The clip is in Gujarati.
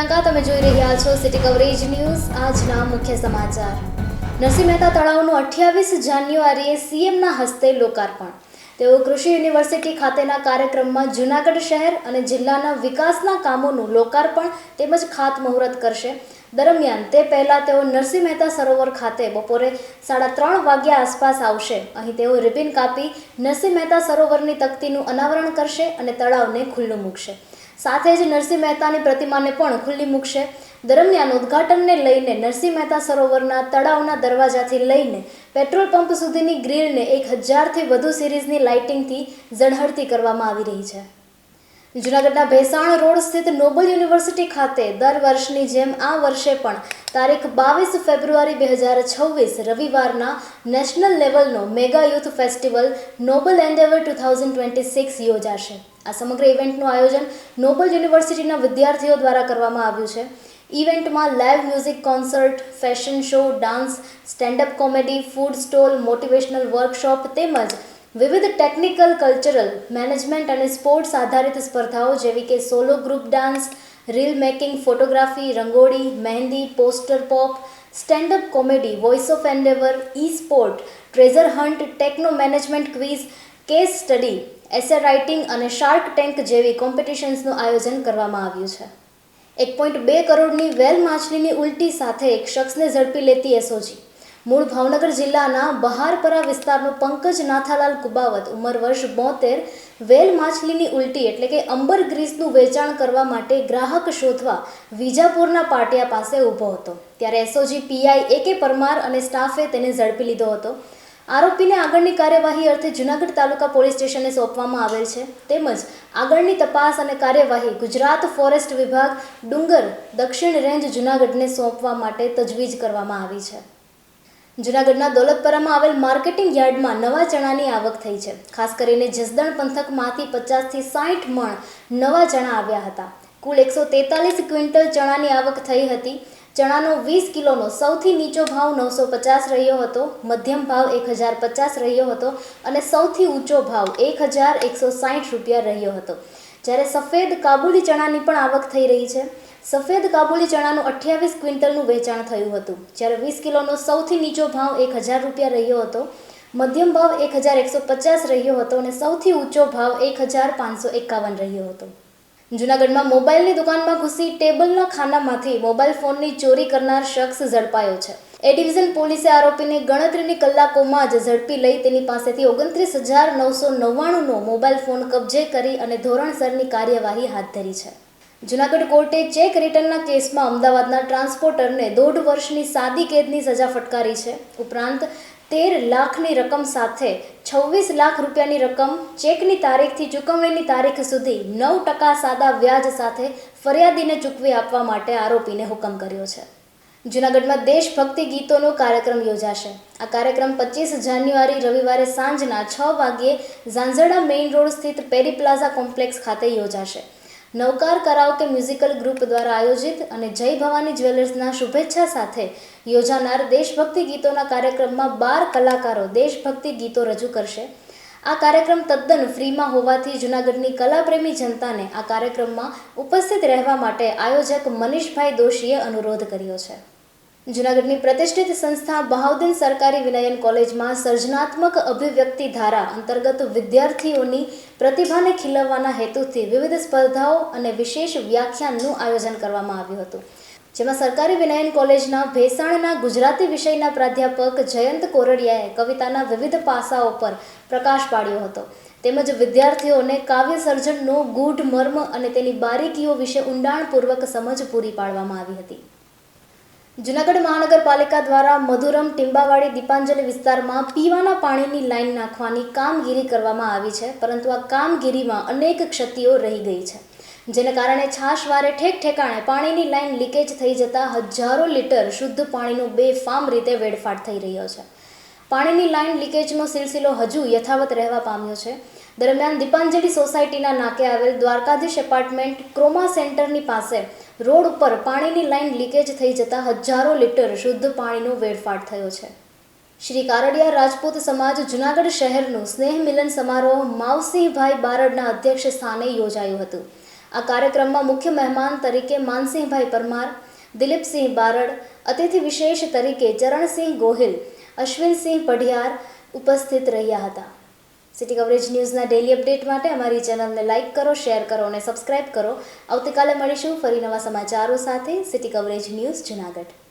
પ્રિયંકા, તમે જોઈ રહ્યા છો સિટી કવરેજ ન્યૂઝ. આજના મુખ્ય સમાચાર. નરસિંહ મહેતા તળાવનું 28 જાન્યુઆરીએ સીએમના હસ્તે લોકાર્પણ. તેઓ કૃષિ યુનિવર્સિટી ખાતેના કાર્યક્રમમાં જૂનાગઢ શહેર અને જિલ્લાના વિકાસના કામોનું લોકાર્પણ તેમજ ખાતમુહૂર્ત કરશે. દરમિયાન તે પહેલા તેઓ નરસિંહ મહેતા સરોવર ખાતે બપોરે 3:30 વાગ્યા આસપાસ આવશે. અહીં તેઓ રિબિન કાપી નરસિંહ મહેતા સરોવરની તકતીનું અનાવરણ કરશે અને તળાવને ખુલ્લું મૂકશે. સાથે જ નરસિંહ મહેતાની પ્રતિમાને પણ ખુલ્લી મૂકશે. દરમિયાન ઉદ્ઘાટનને લઈને નરસિંહ મહેતા સરોવરના તળાવના દરવાજાથી લઈને પેટ્રોલ પંપ સુધીની ગ્રીલને 1000થી વધુ સિરીઝની લાઇટિંગથી ઝળહળતી કરવામાં આવી રહી છે. જૂનાગઢના ભેસાણ રોડ સ્થિત નોબલ યુનિવર્સિટી ખાતે દર વર્ષની જેમ આ વર્ષે પણ તારીખ 22 ફેબ્રુઆરી 2026 રવિવારના નેશનલ લેવલનો mega youth festival Noble Endeavour 2026 યોજાશે. આ સમગ્ર ઇવેન્ટનું આયોજન નોબલ યુનિવર્સિટીના વિદ્યાર્થીઓ દ્વારા કરવામાં આવ્યું છે. ઇવેન્ટમાં live music concert, fashion show, dance, standup comedy, food stall, motivational workshop તેમજ વિવિધ ટેકનિકલ, કલ્ચરલ, મેનેજમેન્ટ અને સ્પોર્ટ્સ આધારિત સ્પર્ધાઓ જેવી કે solo group dance, reel making, photography, rangoli, mehndi, poster pop, standup comedy, voice of Endeavour, e sport, treasure hunt, techno management quiz, case study, essay writing અને શાર્ક ટેન્ક જેવી કોમ્પિટિશન્સનું આયોજન કરવામાં આવ્યું છે. 1.2 કરોડની વેલ માછલીની ઉલટી સાથે એક શખ્સને ઝડપી લેતી એસઓજી. મૂળ ભાવનગર જિલ્લાના બહારપરા વિસ્તારનો પંકજ નાથાલાલ કુબાવત, ઉંમર વર્ષ 72, વેલ માછલીની ઉલટી એટલે કે અંબર ગ્રીસનું વેચાણ કરવા માટે ગ્રાહક શોધવા વિજાપુરના પાટિયા પાસે ઊભો હતો. ત્યારે એસઓજી પીઆઈ એ.કે. પરમાર અને સ્ટાફે તેને ઝડપી લીધો હતો. આરોપીને આગળની કાર્યવાહી અર્થે જૂનાગઢ તાલુકા પોલીસ સ્ટેશને સોંપવામાં આવેલ છે. તેમજ આગળની તપાસ અને કાર્યવાહી ગુજરાત ફોરેસ્ટ વિભાગ, ડુંગર દક્ષિણ રેન્જ જૂનાગઢને સોંપવા માટે તજવીજ કરવામાં આવી છે. જૂનાગઢના દોલતપરામાં આવેલ માર્કેટિંગ યાર્ડમાં નવા ચણાની આવક થઈ છે. ખાસ કરીને જસદણ પંથકમાંથી 50થી 60 મણ નવા ચણા આવ્યા હતા. કુલ 143 ક્વિન્ટલ ચણાની આવક થઈ હતી. ચણાનો 20 કિલોનો સૌથી નીચો ભાવ 950 રહ્યો હતો, મધ્યમ ભાવ 1050 રહ્યો હતો અને સૌથી ઊંચો ભાવ 1160 રૂપિયા રહ્યો હતો. જ્યારે સફેદ કાબુલી ચણાની પણ આવક થઈ રહી છે. સફેદ કાબુલી ચણાનું 28 ક્વિન્ટલનું વેચાણ થયું હતું. જ્યારે 20 કિલોનો સૌથી નીચો ભાવ 1000 રૂપિયા રહ્યો હતો, મધ્યમ ભાવ 1150 રહ્યો હતો અને સૌથી ઊંચો ભાવ 1551 રહ્યો હતો. જૂનાગઢમાં મોબાઈલની દુકાનમાં ઘૂસી ટેબલના ખાનામાંથી મોબાઈલ ફોનની ચોરી કરનાર શખ્સ ઝડપાયો છે. એ ડિવિઝન પોલીસે આરોપીને ગણતરીની કલાકોમાં જ ઝડપી લઈ તેની પાસેથી 29,999નો મોબાઈલ ફોન કબજે કરી અને ધોરણસરની કાર્યવાહી હાથ ધરી છે. જૂનાગઢ કોર્ટે ચેક રિટર્નના કેસમાં અમદાવાદના ટ્રાન્સપોર્ટરને 1.5 વર્ષની સાદી કેદની સજા ફટકારી છે. ઉપરાંત 13 લાખની રકમ સાથે 26 લાખ રૂપિયાની રકમ ચેકની તારીખથી ચૂકવણીની તારીખ સુધી 9% સાદા વ્યાજ સાથે ફરિયાદીને ચૂકવી આપવા માટે આરોપીને હુકમ કર્યો છે. જૂનાગઢમાં દેશભક્તિ ગીતોનો કાર્યક્રમ યોજાશે. આ કાર્યક્રમ 25 જાન્યુઆરી રવિવારે સાંજના 6 વાગ્યે ઝાંઝરડા મેઇન રોડ સ્થિત પેરી પ્લાઝા કોમ્પ્લેક્સ ખાતે યોજાશે. નવકાર કરાઓકે મ્યુઝિકલ ગ્રુપ દ્વારા આયોજિત અને જય ભવાની જ્વેલર્સના શુભેચ્છા સાથે યોજાનાર દેશભક્તિ ગીતોના કાર્યક્રમમાં 12 કલાકારો દેશભક્તિ ગીતો રજૂ કરશે. આ કાર્યક્રમ તદ્દન ફ્રીમાં હોવાથી જૂનાગઢની કલાપ્રેમી જનતાને આ કાર્યક્રમમાં ઉપસ્થિત રહેવા માટે આયોજક મનીષભાઈ દોશીએ અનુરોધ કર્યો છે. જૂનાગઢની પ્રતિષ્ઠિત સંસ્થા બહાઉદ્દીન સરકારી વિનયન કોલેજમાં સર્જનાત્મક અભિવ્યક્તિ ધારા અંતર્ગત વિદ્યાર્થીઓની પ્રતિભાને ખીલવવાના હેતુથી વિવિધ સ્પર્ધાઓ અને વિશેષ વ્યાખ્યાનનું આયોજન કરવામાં આવ્યું હતું. જેમાં સરકારી વિનયન કોલેજના ભેસાણના ગુજરાતી વિષયના પ્રાધ્યાપક જયંત કોરડિયાએ કવિતાના વિવિધ પાસાઓ પર પ્રકાશ પાડ્યો હતો. તેમજ વિદ્યાર્થીઓને કાવ્ય સર્જનનો ગૂઢ મર્મ અને તેની બારીકીઓ વિશે ઊંડાણપૂર્વક સમજ પૂરી પાડવામાં આવી હતી. જૂનાગઢ મહાનગરપાલિકા દ્વારા મધુરમ ટીંબાવાડી દીપાંજલિ વિસ્તારમાં પીવાના પાણીની લાઇન નાખવાની કામગીરી કરવામાં આવી છે. પરંતુ આ કામગીરીમાં અનેક ક્ષતિઓ રહી ગઈ છે. જેને કારણે છાશવારે ઠેક ઠેકાણે પાણીની લાઇન લીકેજ થઈ જતા હજારો લીટર શુદ્ધ પાણીનો બેફામ રીતે વેડફાટ થઈ રહ્યો છે. પાણીની લાઇન લીકેજનો સિલસિલો હજુ યથાવત રહેવા પામ્યો છે. દરમિયાન દીપાંજલિ સોસાયટીના નાકે આવેલ દ્વારકાધીશ એપાર્ટમેન્ટ ક્રોમા સેન્ટરની પાસે રોડ ઉપર પાણીની લાઇન લીકેજ થઈ જતા હજારો લીટર શુદ્ધ પાણીનો વેડફાટ થયો છે. શ્રી કારડિયા રાજપૂત સમાજ જૂનાગઢ શહેરનું સ્નેહ મિલન સમારોહ માવસીભાઈ બારડના અધ્યક્ષ સ્થાને યોજાયું હતું. આ કાર્યક્રમમાં મુખ્ય મહેમાન તરીકે માનસિંહભાઈ પરમાર, દિલીપસિંહ બારડ, અતિથિ વિશેષ તરીકે ચરણસિંહ ગોહિલ, અશ્વિનસિંહ પઢિયાર ઉપસ્થિત રહ્યા હતા. સિટી કવરેજ ન્યૂઝના ડેલી અપડેટ માટે અમારી ચેનલને લાઇક કરો, શેર કરો અને સબસ્ક્રાઇબ કરો. આવતીકાલે મળીશું ફરી નવા સમાચારો સાથે. City coverage news Junagadh.